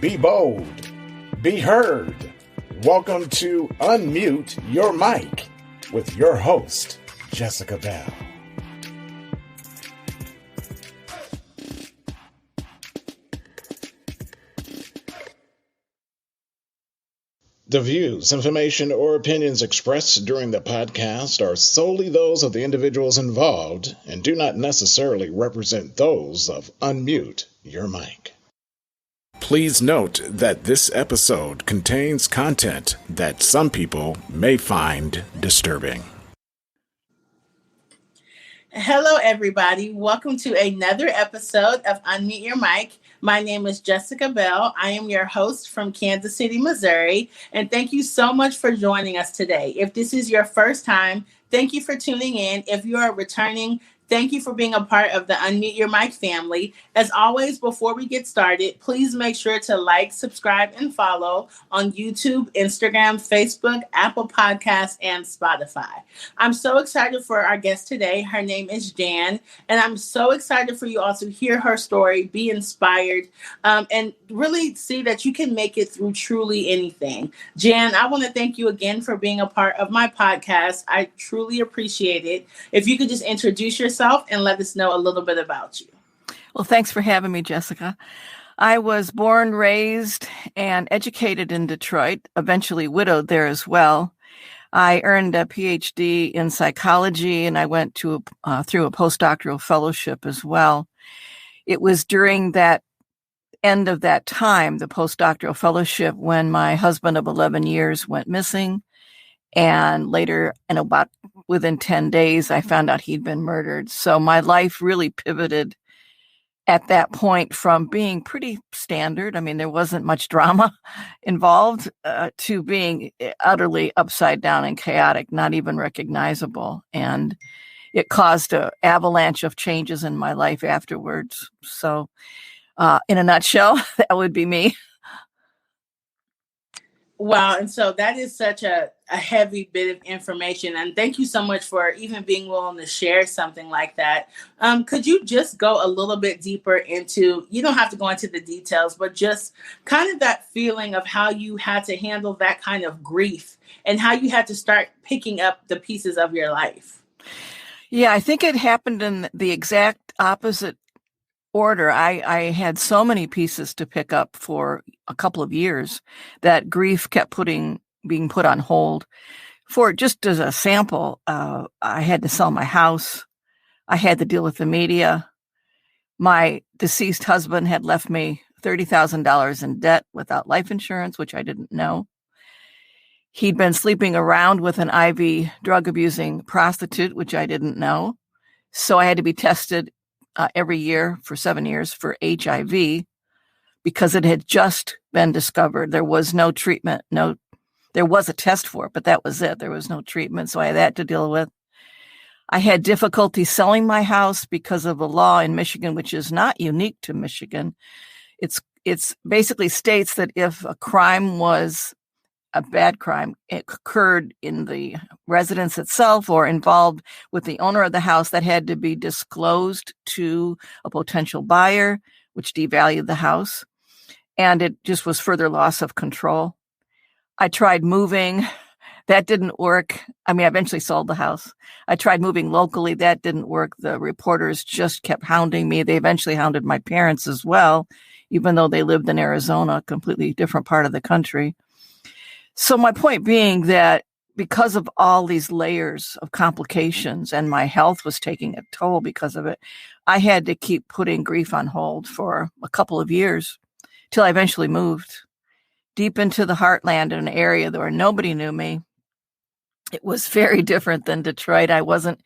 Be bold. Be heard. Welcome to Unmute Your Mic with your host, Jessica Bell. The views, information, or opinions expressed during the podcast are solely those of the individuals involved and do not necessarily represent those of Unmute Your Mic. Please note that this episode contains content that some people may find disturbing. Hello, everybody. Welcome to another episode of Unmute Your Mic. My name is Jessica Bell. I am your host from Kansas City, Missouri, and thank you so much for joining us today. If this is your first time, thank you for tuning in. If you are returning, thank you for being a part of the Unmute Your Mic family. As always, before we get started, please make sure to like, subscribe, and follow on YouTube, Instagram, Facebook, Apple Podcasts, and Spotify. I'm so excited for our guest today. Her name is Jan, and I'm so excited for you all to hear her story, be inspired, and really see that you can make it through truly anything. Jan, I want to thank you again for being a part of my podcast. I truly appreciate it. If you could just introduce yourself and let us know a little bit about you. Well, thanks for having me, Jessica. I was born, raised, and educated in Detroit, eventually widowed there as well. I earned a Ph.D. in psychology, and I went to through a post-doctoral fellowship as well. It was during that end of that time, the post-doctoral fellowship, when my husband of 11 years went missing. And later, within 10 days, I found out he'd been murdered. So my life really pivoted at that point from being pretty standard. I mean, there wasn't much drama involved to being utterly upside down and chaotic, not even recognizable. And it caused an avalanche of changes in my life afterwards. So in a nutshell, that would be me. Wow. And so that is such a heavy bit of information. And thank you so much for even being willing to share something like that. Could you just go a little bit deeper into, you don't have to go into the details, but just kind of that feeling of how you had to handle that kind of grief and how you had to start picking up the pieces of your life? Yeah, I think it happened in the exact opposite order. I had so many pieces to pick up for a couple of years that grief kept being put on hold. For just as a sample, I had to sell my house. I had to deal with the media. My deceased husband had left me $30,000 in debt without life insurance, which I didn't know. He'd been sleeping around with an IV drug-abusing prostitute, which I didn't know. So I had to be tested every year for 7 years for HIV because it had just been discovered. There was no treatment. There was a test for it, but that was it. There was no treatment. So I had that to deal with. I had difficulty selling my house because of a law in Michigan, which is not unique to Michigan. It's basically states that if a crime was a bad crime, it occurred in the residence itself or involved with the owner of the house, that had to be disclosed to a potential buyer, which devalued the house. And it just was further loss of control. I tried moving. That didn't work. I mean, I eventually sold the house. I tried moving locally. That didn't work. The reporters just kept hounding me. They eventually hounded my parents as well, even though they lived in Arizona, a completely different part of the country. So my point being that because of all these layers of complications and my health was taking a toll because of it, I had to keep putting grief on hold for a couple of years till I eventually moved deep into the heartland in an area where nobody knew me. It was very different than Detroit. I wasn't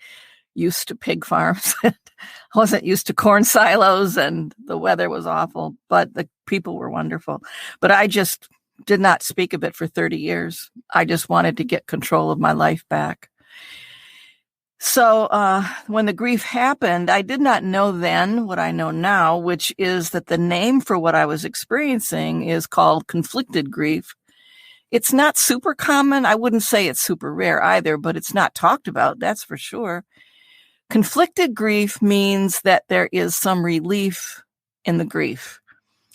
used to pig farms. I wasn't used to corn silos, and the weather was awful, but the people were wonderful. But I just did not speak of it for 30 years. I just wanted to get control of my life back. So when the grief happened, I did not know then what I know now, which is that the name for what I was experiencing is called conflicted grief. It's not super common. I wouldn't say it's super rare either, but it's not talked about, that's for sure. Conflicted grief means that there is some relief in the grief,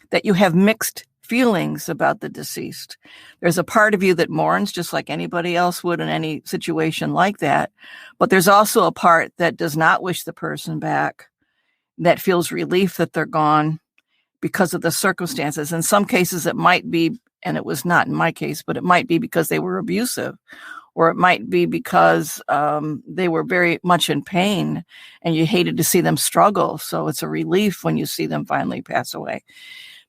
that you have mixed feelings about the deceased. There's a part of you that mourns just like anybody else would in any situation like that. But there's also a part that does not wish the person back, that feels relief that they're gone because of the circumstances. In some cases, it might be, and it was not in my case, but it might be because they were abusive, or it might be because they were very much in pain and you hated to see them struggle. So it's a relief when you see them finally pass away.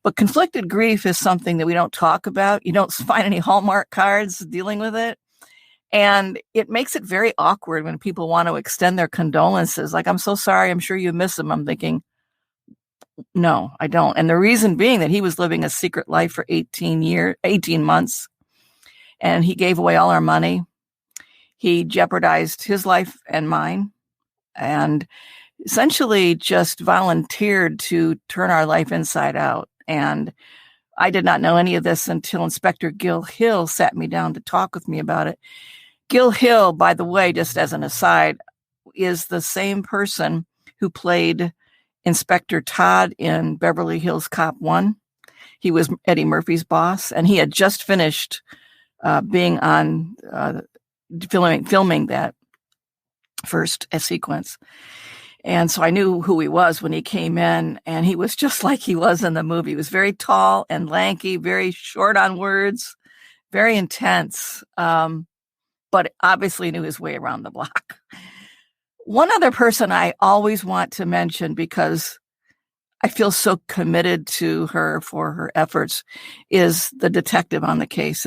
But conflicted grief is something that we don't talk about. You don't find any Hallmark cards dealing with it. And it makes it very awkward when people want to extend their condolences. Like, I'm so sorry, I'm sure you miss him. I'm thinking, no, I don't. And the reason being that he was living a secret life for 18 months, and he gave away all our money. He jeopardized his life and mine, and essentially just volunteered to turn our life inside out. And I did not know any of this until Inspector Gil Hill sat me down to talk with me about it. Gil Hill, by the way, just as an aside, is the same person who played Inspector Todd in Beverly Hills Cop 1. He was Eddie Murphy's boss, and he had just finished being on filming that first sequence. And so I knew who he was when he came in, and he was just like he was in the movie. He was very tall and lanky, very short on words, very intense, but obviously knew his way around the block. One other person I always want to mention, because I feel so committed to her for her efforts, is the detective on the case,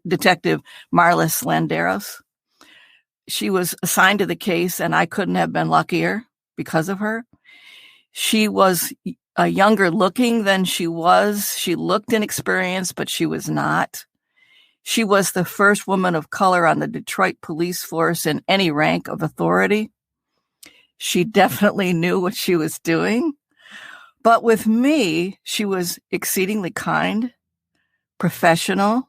Detective Marlis Landeros. She was assigned to the case, and I couldn't have been luckier because of her. She was younger looking than she was. She looked inexperienced, but she was not. She was the first woman of color on the Detroit police force in any rank of authority. She definitely knew what she was doing. But with me, she was exceedingly kind, professional,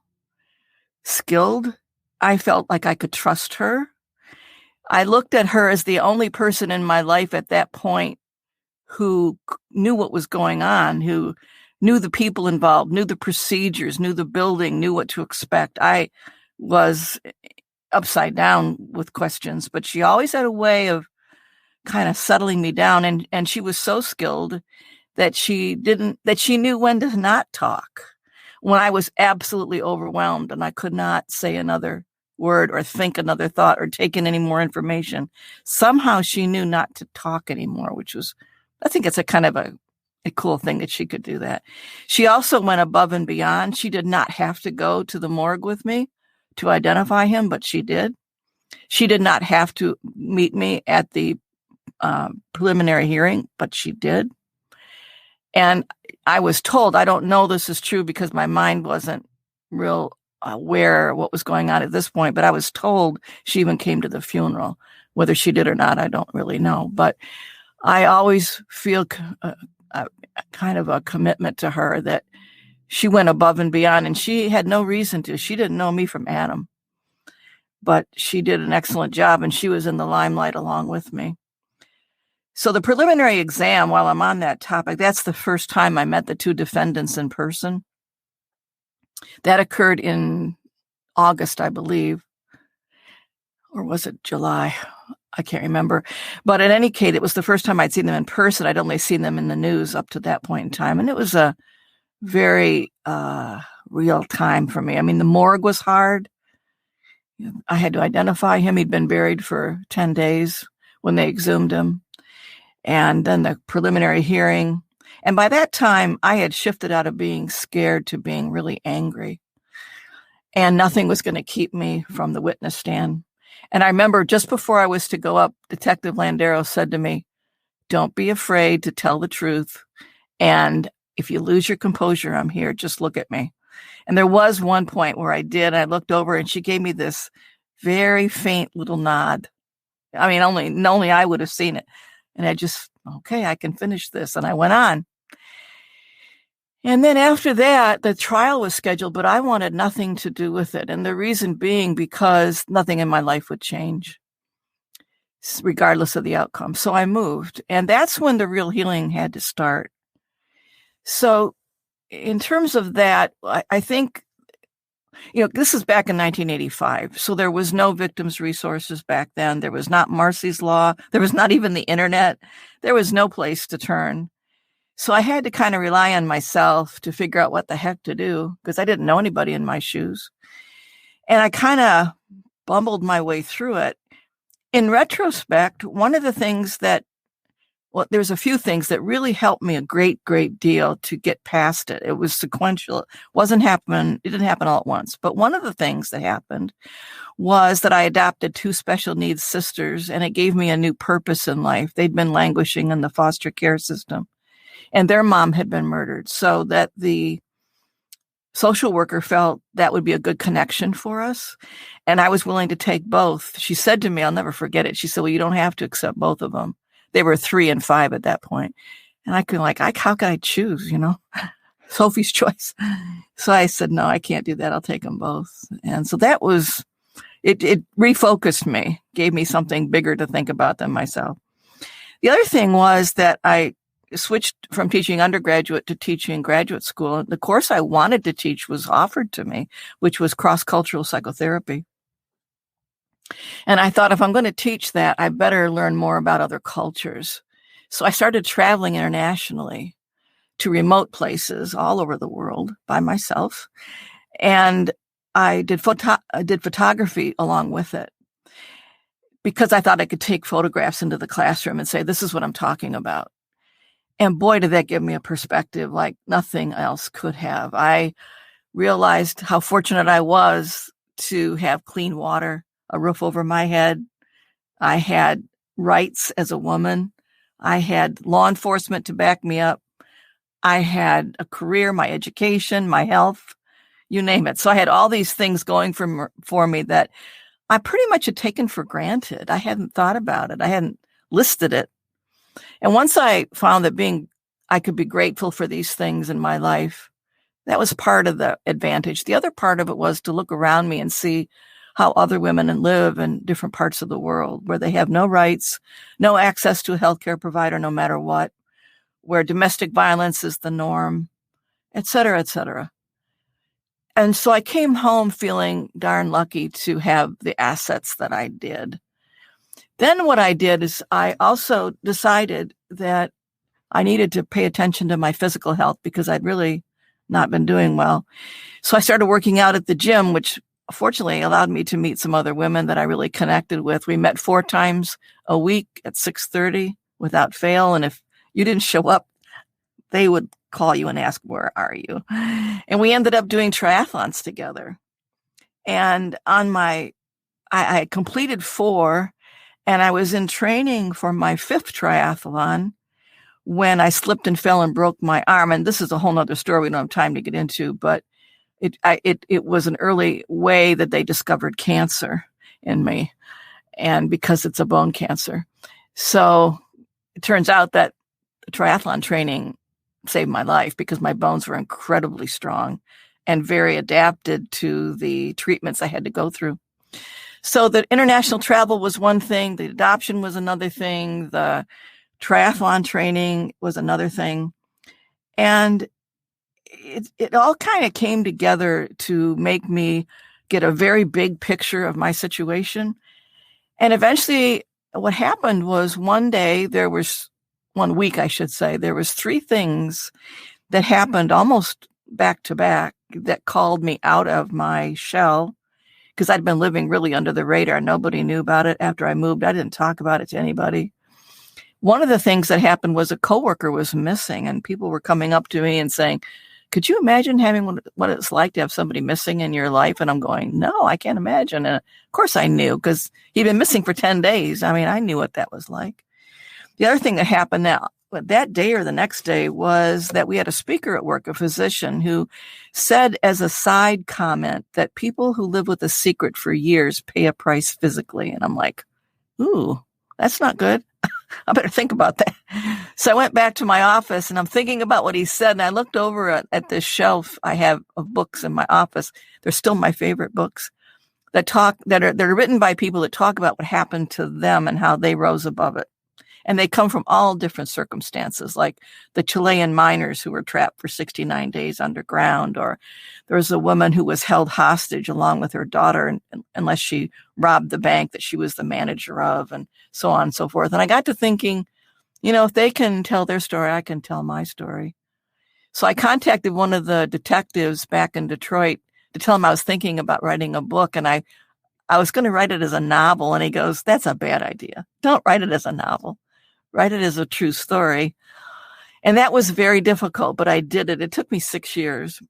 skilled. I felt like I could trust her. I looked at her as the only person in my life at that point who knew what was going on, who knew the people involved, knew the procedures, knew the building, knew what to expect. I was upside down with questions, but she always had a way of kind of settling me down. And she was so skilled that she knew when to not talk, when I was absolutely overwhelmed and I could not say another word or think another thought or take in any more information. Somehow she knew not to talk anymore, which was, I think it's a kind of a cool thing that she could do that. She also went above and beyond. She did not have to go to the morgue with me to identify him, but she did. She did not have to meet me at the preliminary hearing, but she did. And I was told, I don't know this is true because my mind wasn't real aware of what was going on at this point, but I was told she even came to the funeral. Whether she did or not, I don't really know. But I always feel kind of a commitment to her that she went above and beyond, and she had no reason to. She didn't know me from Adam, but she did an excellent job, and she was in the limelight along with me. So the preliminary exam, while I'm on that topic, that's the first time I met the two defendants in person. That occurred in August, I believe. Or was it July? I can't remember. But in any case, it was the first time I'd seen them in person. I'd only seen them in the news up to that point in time. And it was a very real time for me. I mean, the morgue was hard. I had to identify him. He'd been buried for 10 days when they exhumed him. And then the preliminary hearing. And by that time, I had shifted out of being scared to being really angry. And nothing was going to keep me from the witness stand. And I remember just before I was to go up, Detective Landeros said to me, "Don't be afraid to tell the truth. And if you lose your composure, I'm here. Just look at me." And there was one point where I did. I looked over and she gave me this very faint little nod. I mean, only I would have seen it. And I just, okay, I can finish this. And I went on. And then after that, the trial was scheduled, but I wanted nothing to do with it. And the reason being because nothing in my life would change, regardless of the outcome. So I moved. And that's when the real healing had to start. So in terms of that, I think, this is back in 1985. So there was no victims resources back then. There was not Marcy's Law. There was not even the internet. There was no place to turn. So I had to kind of rely on myself to figure out what the heck to do because I didn't know anybody in my shoes. And I kind of bumbled my way through it. In retrospect, one of the things there's a few things that really helped me a great, great deal to get past it. It was sequential. It didn't happen all at once. But one of the things that happened was that I adopted 2 special needs sisters, and it gave me a new purpose in life. They'd been languishing in the foster care system, and their mom had been murdered. So that the social worker felt that would be a good connection for us. And I was willing to take both. She said to me, I'll never forget it. She said, well, you don't have to accept both of them. They were 3 and 5 at that point. And I could how could I choose, Sophie's choice. So I said, no, I can't do that. I'll take them both. And so that was, it refocused me, gave me something bigger to think about than myself. The other thing was that I switched from teaching undergraduate to teaching graduate school. The course I wanted to teach was offered to me, which was cross-cultural psychotherapy. And I thought, if I'm going to teach that, I better learn more about other cultures. So I started traveling internationally to remote places all over the world by myself. And I did photography along with it because I thought I could take photographs into the classroom and say, this is what I'm talking about. And boy, did that give me a perspective like nothing else could have. I realized how fortunate I was to have clean water, a roof over my head. I had rights as a woman. I had law enforcement to back me up. I had a career, my education, my health, you name it. So I had all these things going for me that I pretty much had taken for granted. I hadn't thought about it. I hadn't listed it. And once I found that I could be grateful for these things in my life, that was part of the advantage. The other part of it was to look around me and see how other women live in different parts of the world where they have no rights, no access to a healthcare provider, no matter what, where domestic violence is the norm, et cetera, et cetera. And so I came home feeling darn lucky to have the assets that I did. Then what I did is I also decided that I needed to pay attention to my physical health because I'd really not been doing well. So I started working out at the gym, which fortunately allowed me to meet some other women that I really connected with. We met 4 times a week at 6:30 without fail. And if you didn't show up, they would call you and ask, where are you? And we ended up doing triathlons together. And I completed 4, and I was in training for my 5th triathlon when I slipped and fell and broke my arm. And this is a whole nother story we don't have time to get into, but it was an early way that they discovered cancer in me, and because it's a bone cancer. So it turns out that triathlon training saved my life because my bones were incredibly strong and very adapted to the treatments I had to go through. So the international travel was one thing. The adoption was another thing. The triathlon training was another thing. And it all kind of came together to make me get a very big picture of my situation. And eventually what happened was one week, I should say, there was 3 things that happened almost back to back that called me out of my shell because I'd been living really under the radar. Nobody knew about it. After I moved, I didn't talk about it to anybody. One of the things that happened was a coworker was missing, and people were coming up to me and saying, could you imagine having what it's like to have somebody missing in your life? And I'm going, no, I can't imagine. And of course I knew because he'd been missing for 10 days. I mean, I knew what that was like. The other thing that happened that day or the next day was that we had a speaker at work, a physician, who said as a side comment that people who live with a secret for years pay a price physically. And I'm like, ooh, that's not good. I better think about that. So I went back to my office and I'm thinking about what he said. And I looked over at this shelf I have of books in my office. They're still my favorite books that are written by people that talk about what happened to them and how they rose above it. And they come from all different circumstances, like the Chilean miners who were trapped for 69 days underground, or there was a woman who was held hostage along with her daughter unless she robbed the bank that she was the manager of, and so on and so forth. And I got to thinking, if they can tell their story, I can tell my story. So I contacted one of the detectives back in Detroit to tell him I was thinking about writing a book, and I was going to write it as a novel. And he goes, "That's a bad idea. Don't write it as a novel. Write it as a true story." And that was very difficult, but I did it. It took me 6 years.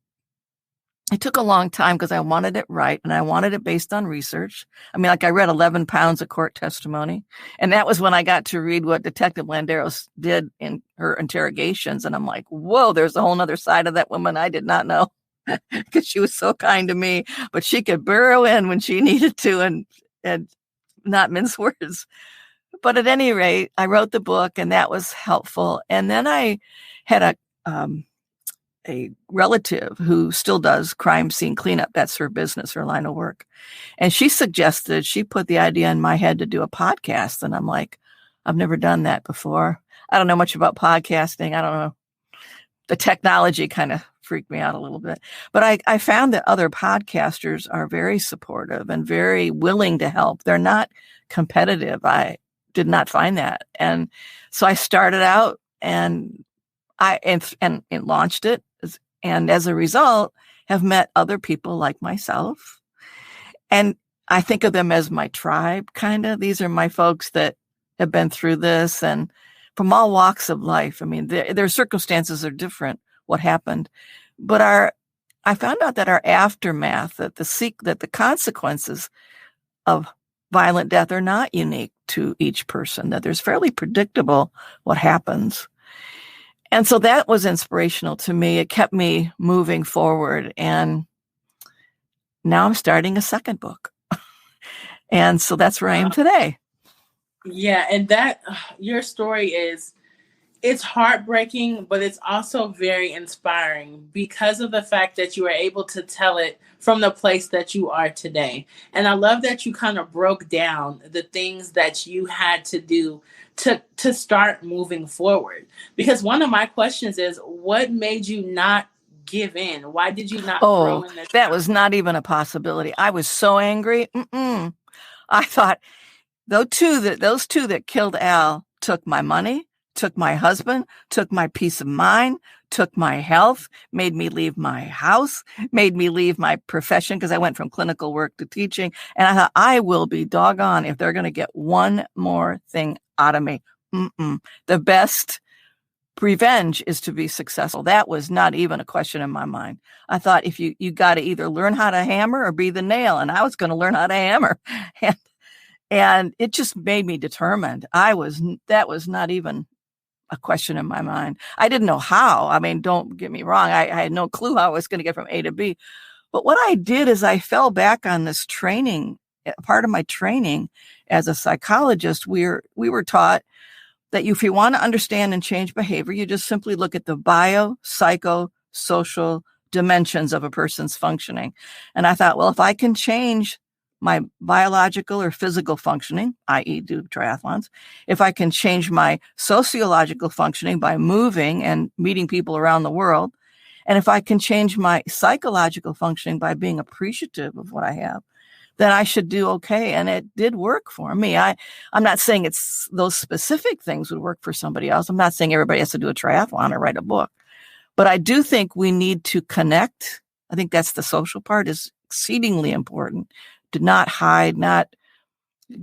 It took a long time because I wanted it right, and I wanted it based on research. I mean, I read 11 pounds of court testimony, and that was when I got to read what Detective Landeros did in her interrogations. And I'm like, whoa, there's a whole other side of that woman I did not know, because she was so kind to me, but she could burrow in when she needed to and not mince words. But at any rate, I wrote the book, and that was helpful. And then I had a relative who still does crime scene cleanup. That's her business, her line of work. And she put the idea in my head to do a podcast. And I'm like, I've never done that before. I don't know much about podcasting. I don't know. The technology kind of freaked me out a little bit. But I found that other podcasters are very supportive and very willing to help. They're not competitive. I did not find that. And so I started out and launched it. And as a result, have met other people like myself. And I think of them as my tribe, kind of. These are my folks that have been through this and from all walks of life. I mean, their circumstances are different, what happened. But I found out that our aftermath, that the consequences of violent death are not unique to each person, that there's fairly predictable what happens. And so that was inspirational to me. It kept me moving forward. And now I'm starting a second book. And so that's where I am today. Yeah. And your story it's heartbreaking, but it's also very inspiring because of the fact that you were able to tell it from the place that you are today. And I love that you kind of broke down the things that you had to do to start moving forward. Because one of my questions is, what made you not give in? Why did you not throw in the that was not even a possibility. I was so angry. I thought those two that killed Al took my money, took my husband, took my peace of mind, took my health, made me leave my house, made me leave my profession because I went from clinical work to teaching. And I thought, I will be doggone if they're going to get one more thing out of me. The best revenge is to be successful. That was not even a question in my mind. I thought, if you got to either learn how to hammer or be the nail, and I was going to learn how to hammer. And it just made me determined. That was not even a question in my mind. I didn't know how. I mean, don't get me wrong. I had no clue how I was going to get from A to B. But what I did is I fell back on this training. Part of my training as a psychologist, we were taught that if you want to understand and change behavior, you just simply look at the bio, psycho, social dimensions of a person's functioning. And I thought, well, if I can change my biological or physical functioning, i.e. do triathlons, if I can change my sociological functioning by moving and meeting people around the world, and if I can change my psychological functioning by being appreciative of what I have, then I should do okay. And it did work for me. I'm not saying it's those specific things would work for somebody else. I'm not saying everybody has to do a triathlon or write a book, but I do think we need to connect. I think that's the social part is exceedingly important. To not hide, not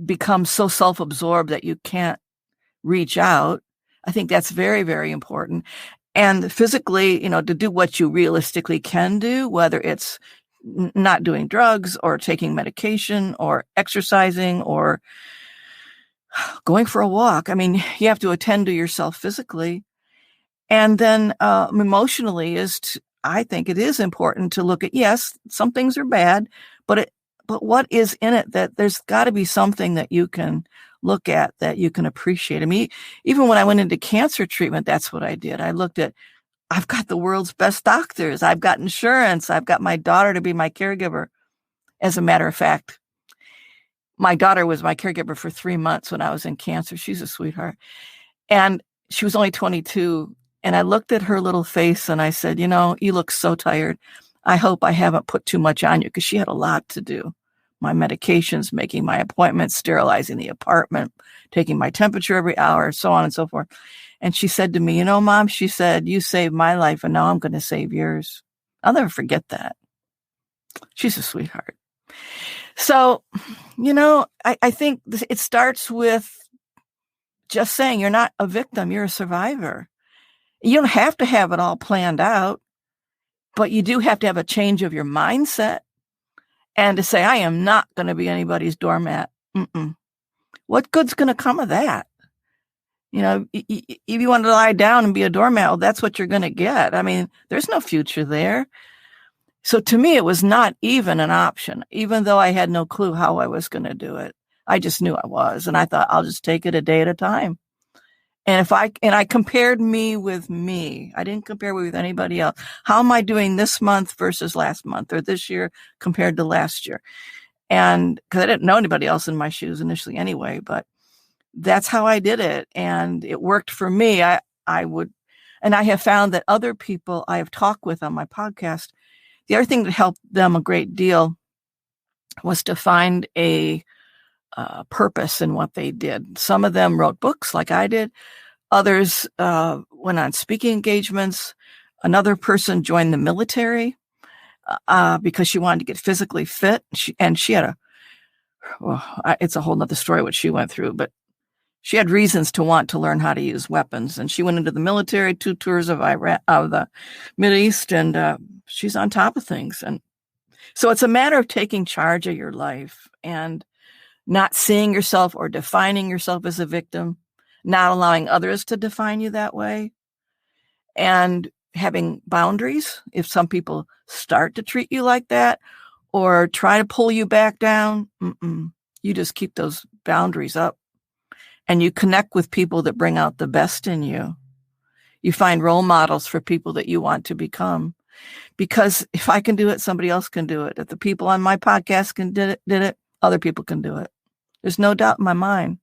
become so self-absorbed that you can't reach out. I think that's very, very important. And physically, to do what you realistically can do, whether it's not doing drugs or taking medication or exercising or going for a walk. I mean, you have to attend to yourself physically. And then emotionally I think it is important to look at, yes, some things are bad, but what is in it, that there's got to be something that you can look at, that you can appreciate. I mean, even when I went into cancer treatment, that's what I did. I looked at, I've got the world's best doctors. I've got insurance. I've got my daughter to be my caregiver. As a matter of fact, my daughter was my caregiver for 3 months when I was in cancer. She's a sweetheart. And she was only 22. And I looked at her little face and I said, you look so tired. I hope I haven't put too much on you, because she had a lot to do. My medications, making my appointments, sterilizing the apartment, taking my temperature every hour, so on and so forth. And she said to me, Mom, she said, you saved my life and now I'm going to save yours. I'll never forget that. She's a sweetheart. So, I think it starts with just saying you're not a victim, you're a survivor. You don't have to have it all planned out, but you do have to have a change of your mindset and to say, I am not going to be anybody's doormat. What good's going to come of that? If you want to lie down and be a doormat, well, that's what you're going to get. I mean, there's no future there. So to me, it was not even an option, even though I had no clue how I was going to do it. I just knew I was. And I thought, I'll just take it a day at a time. And I compared me with me. I didn't compare me with anybody else. How am I doing this month versus last month, or this year compared to last year? And because I didn't know anybody else in my shoes initially anyway, but that's how I did it. And it worked for me. And I have found that other people I have talked with on my podcast, the other thing that helped them a great deal was to find a purpose in what they did. Some of them wrote books like I did. Others went on speaking engagements. Another person joined the military because she wanted to get physically fit. She had it's a whole nother story what she went through, but she had reasons to want to learn how to use weapons. And she went into the military, 2 tours of the Middle East, and she's on top of things. And so it's a matter of taking charge of your life and not seeing yourself or defining yourself as a victim, not allowing others to define you that way, and having boundaries. If some people start to treat you like that or try to pull you back down, you just keep those boundaries up and you connect with people that bring out the best in you. You find role models for people that you want to become. Because if I can do it, somebody else can do it. If the people on my podcast did it, other people can do it. There's no doubt in my mind.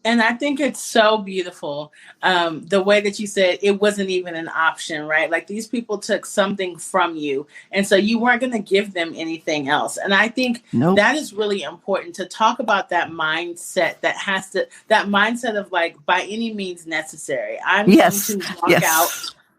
And I think it's so beautiful, the way that you said it wasn't even an option, right? Like these people took something from you, and so you weren't going to give them anything else. And I think that is really important to talk about that mindset that mindset of like, by any means necessary. I'm going to walk out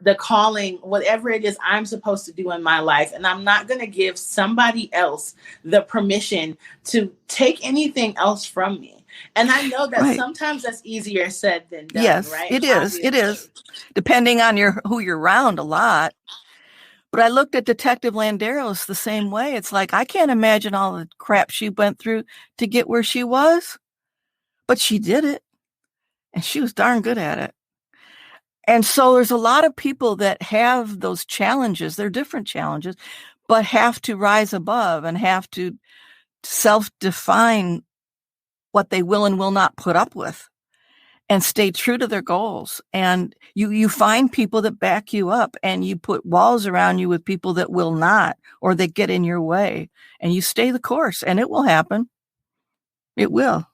the calling, whatever it is I'm supposed to do in my life. And I'm not going to give somebody else the permission to take anything else from me. And I know that sometimes that's easier said than done, right? It is. It is. Depending on who you're around a lot. But I looked at Detective Landeros the same way. It's like, I can't imagine all the crap she went through to get where she was. But she did it. And she was darn good at it. And so there's a lot of people that have those challenges. They're different challenges, but have to rise above and have to self-define what they will and will not put up with and stay true to their goals. And you find people that back you up, and you put walls around you with people that will not, or that get in your way, and you stay the course, and it will happen. It will.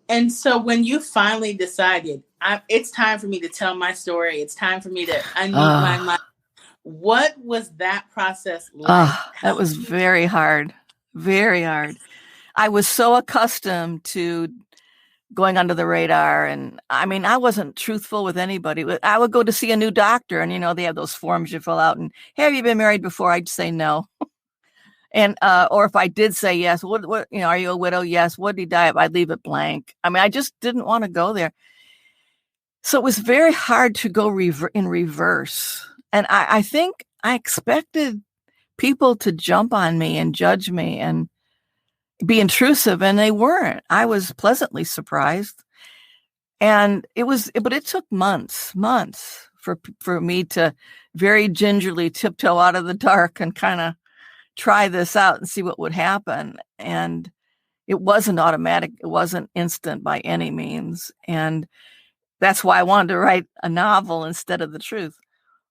And so when you finally decided, it's time for me to tell my story, it's time for me to unmute my mind, what was that process like? That was very hard. Very hard. I was so accustomed to going under the radar. And I mean, I wasn't truthful with anybody. I would go to see a new doctor, and, they have those forms you fill out, and have you been married before? I'd say no. And, or if I did say yes, what, are you a widow? Yes. What did he die of? I'd leave it blank. I mean, I just didn't want to go there. So it was very hard to go in reverse. And I think I expected people to jump on me and judge me and be intrusive, and they weren't. I was pleasantly surprised. And but it took months for me to very gingerly tiptoe out of the dark and kind of try this out and see what would happen. And it wasn't automatic. It wasn't instant by any means. And that's why I wanted to write a novel instead of the truth.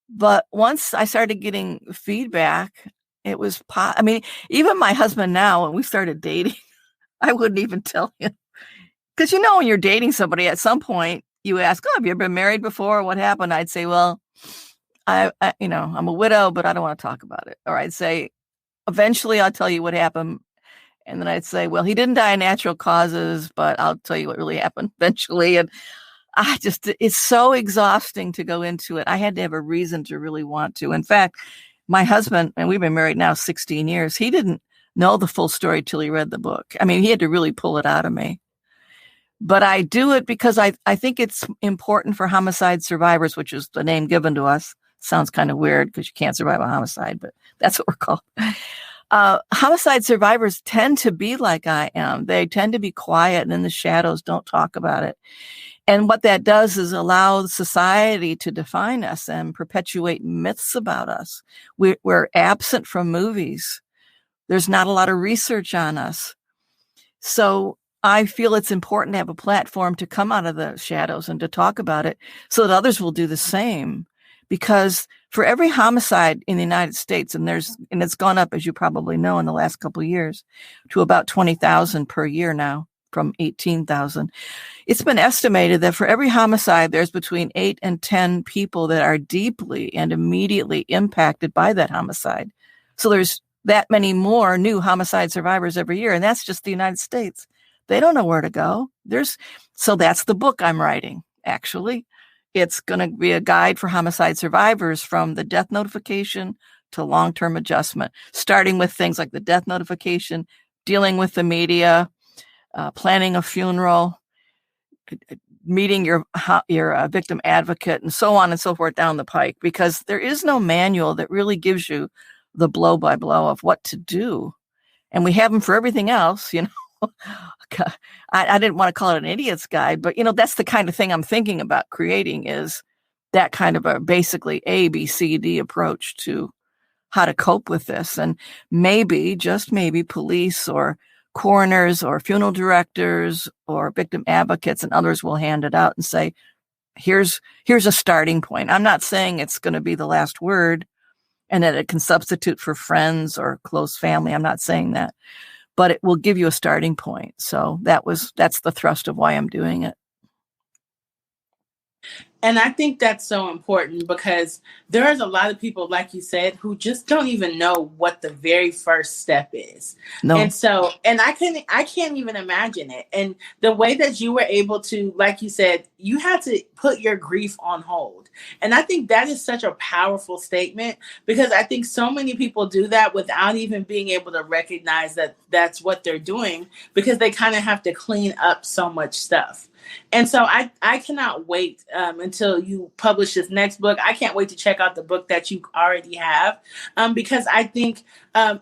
But once I started getting feedback, it was, even my husband now, when we started dating, I wouldn't even tell him, Because, when you're dating somebody, at some point you ask, have you ever been married before? What happened? I'd say, well, I'm a widow, but I don't want to talk about it. Or I'd say, eventually I'll tell you what happened. And then I'd say, well, he didn't die of natural causes, but I'll tell you what really happened eventually. And it's so exhausting to go into it. I had to have a reason to really want to. In fact, my husband, and we've been married now 16 years, he didn't know the full story till he read the book. I mean, he had to really pull it out of me. But I do it because I think it's important for homicide survivors, which is the name given to us. Sounds kind of weird because you can't survive a homicide, but that's what we're called. Homicide survivors tend to be like I am. They tend to be quiet and in the shadows, don't talk about it. And what that does is allow society to define us and perpetuate myths about us. We're absent from movies. There's not a lot of research on us. So I feel it's important to have a platform to come out of the shadows and to talk about it so that others will do the same. Because for every homicide in the United States, and it's gone up, as you probably know, in the last couple of years to about 20,000 per year now from 18,000. It's been estimated that for every homicide, there's between 8 and 10 people that are deeply and immediately impacted by that homicide. So there's that many more new homicide survivors every year. And that's just the United States. They don't know where to go. So that's the book I'm writing, actually. It's going to be a guide for homicide survivors from the death notification to long-term adjustment, starting with things like the death notification, dealing with the media, planning a funeral, meeting your victim advocate, and so on and so forth down the pike, because there is no manual that really gives you the blow by blow of what to do. And we have them for everything else, I didn't want to call it an idiot's guide, but that's the kind of thing I'm thinking about creating, is that kind of a basically A, B, C, D approach to how to cope with this. And maybe, just maybe, police or coroners or funeral directors or victim advocates and others will hand it out and say, here's a starting point. I'm not saying it's going to be the last word and that it can substitute for friends or close family. I'm not saying that. But it will give you a starting point. So that's the thrust of why I'm doing it. And I think that's so important because there's a lot of people, like you said, who just don't even know what the very first step is. No. And I can't even imagine it. And the way that you were able to, like you said, you had to put your grief on hold. And I think that is such a powerful statement, because I think so many people do that without even being able to recognize that that's what they're doing, because they kind of have to clean up so much stuff. And so I cannot wait until you publish this next book. I can't wait to check out the book that you already have, because I think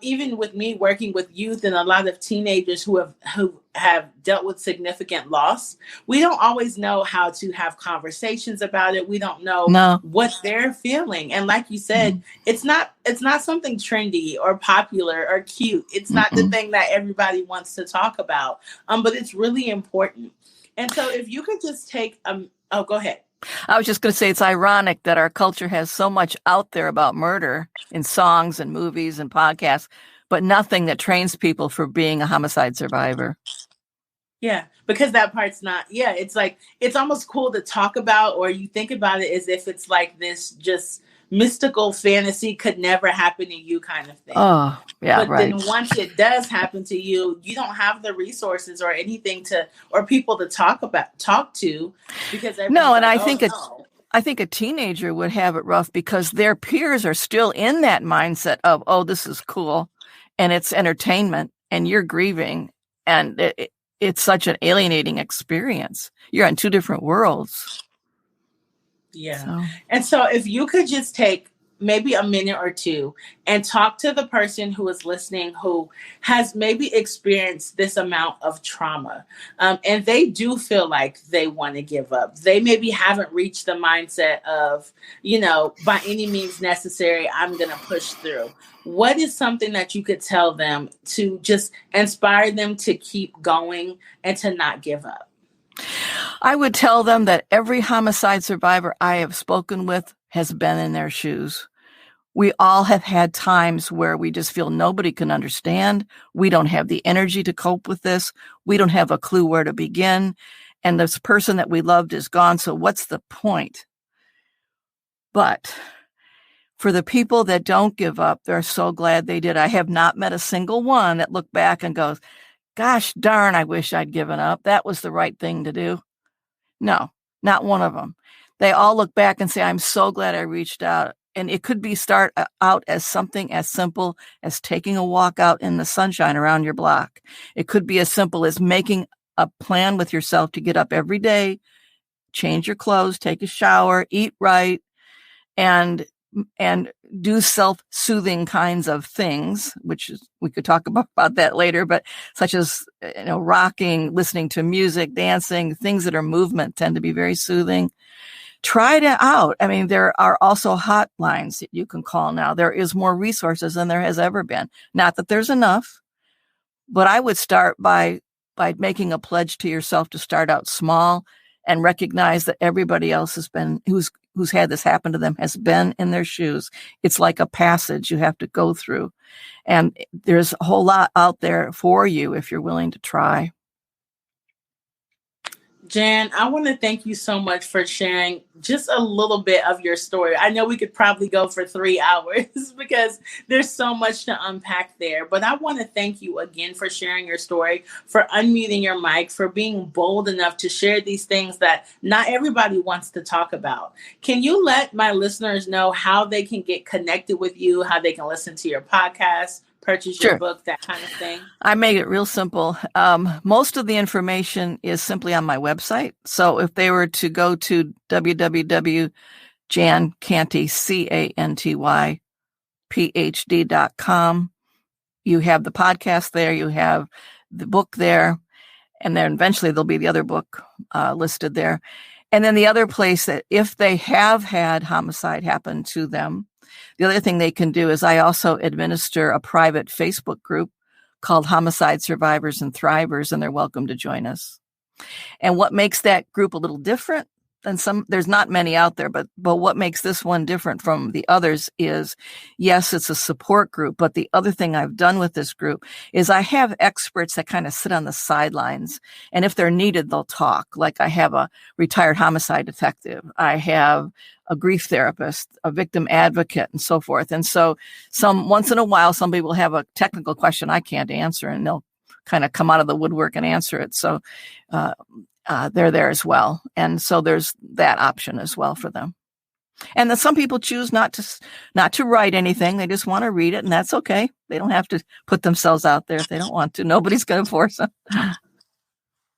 even with me working with youth and a lot of teenagers who have dealt with significant loss, we don't always know how to have conversations about it. We don't know what they're feeling. And like you said, it's not something trendy or popular or cute. It's not the thing that everybody wants to talk about, but it's really important. And so if you could just take, go ahead. I was just going to say, it's ironic that our culture has so much out there about murder in songs and movies and podcasts, but nothing that trains people for being a homicide survivor. Yeah, because that part's not, it's like, it's almost cool to talk about, or you think about it as if it's like this just mystical fantasy could never happen to you kind of thing. Oh, yeah, but right. Then once it does happen to you, you don't have the resources or anything or people to talk to, because no, and I think a teenager would have it rough because their peers are still in that mindset of, oh, this is cool and it's entertainment and you're grieving, and it's such an alienating experience. You're in two different worlds. Yeah. And so if you could just take maybe a minute or two and talk to the person who is listening, who has maybe experienced this amount of trauma, and they do feel like they want to give up. They maybe haven't reached the mindset of, by any means necessary, I'm going to push through. What is something that you could tell them to just inspire them to keep going and to not give up? I would tell them that every homicide survivor I have spoken with has been in their shoes. We all have had times where we just feel nobody can understand. We don't have the energy to cope with this. We don't have a clue where to begin. And this person that we loved is gone. So what's the point? But for the people that don't give up, they're so glad they did. I have not met a single one that looked back and goes, gosh darn, I wish I'd given up. That was the right thing to do. No, not one of them. They all look back and say, I'm so glad I reached out. And it could be start out as something as simple as taking a walk out in the sunshine around your block. It could be as simple as making a plan with yourself to get up every day, change your clothes, take a shower, eat right, and do self-soothing kinds of things, which is, we could talk about that later, but such as, rocking, listening to music, dancing, things that are movement tend to be very soothing. Try it out. I mean, there are also hotlines that you can call now. There is more resources than there has ever been. Not that there's enough, but I would start by making a pledge to yourself to start out small and recognize that everybody else has been, who's had this happen to them, has been in their shoes. It's like a passage you have to go through. And there's a whole lot out there for you if you're willing to try. Jan, I want to thank you so much for sharing just a little bit of your story. I know we could probably go for 3 hours because there's so much to unpack there, but I want to thank you again for sharing your story, for unmuting your mic, for being bold enough to share these things that not everybody wants to talk about. Can you let my listeners know how they can get connected with you, how they can listen to your podcast, purchase your book, that kind of thing? I made it real simple. Most of the information is simply on my website. So if they were to go to www.jancanty, Ph.D.com, you have the podcast there, you have the book there, and then eventually there'll be the other book listed there. And then the other place that if they have had homicide happen to them, the other thing they can do is I also administer a private Facebook group called Homicide Survivors and Thrivers, and they're welcome to join us. And what makes that group a little different than some, there's not many out there, but what makes this one different from the others is, yes, it's a support group, but the other thing I've done with this group is I have experts that kind of sit on the sidelines, and if they're needed, they'll talk. Like I have a retired homicide detective, I have a grief therapist, a victim advocate, and so forth. And so once in a while, somebody will have a technical question I can't answer, and they'll kind of come out of the woodwork and answer it. So they're there as well. And so there's that option as well for them. And then some people choose not to write anything. They just want to read it, and that's okay. They don't have to put themselves out there if they don't want to. Nobody's going to force them.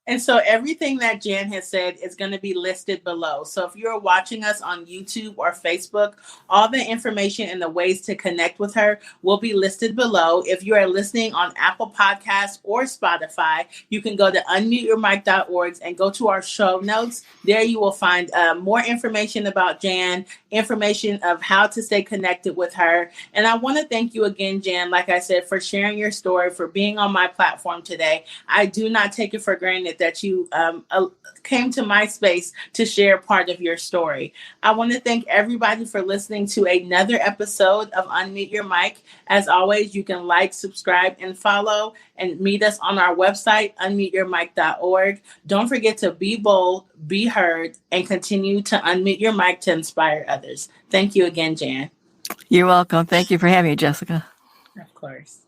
And so everything that Jan has said is going to be listed below. So if you're watching us on YouTube or Facebook, all the information and the ways to connect with her will be listed below. If you are listening on Apple Podcasts or Spotify, you can go to unmuteyourmic.org and go to our show notes. There you will find more information about Jan, information of how to stay connected with her. And I want to thank you again, Jan, like I said, for sharing your story, for being on my platform today. I do not take it for granted that you came to my space to share part of your story. I want to thank everybody for listening to another episode of Unmute Your Mic. As always, you can like, subscribe, and follow, and meet us on our website, unmuteyourmic.org. Don't forget to be bold, be heard, and continue to unmute your mic to inspire others. Thank you again, Jan. You're welcome. Thank you for having me, Jessica. Of course.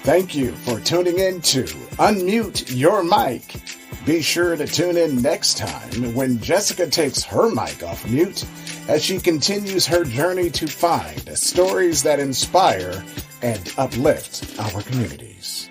Thank you for tuning in to Unmute Your Mic. Be sure to tune in next time when Jessica takes her mic off mute as she continues her journey to find stories that inspire and uplift our communities.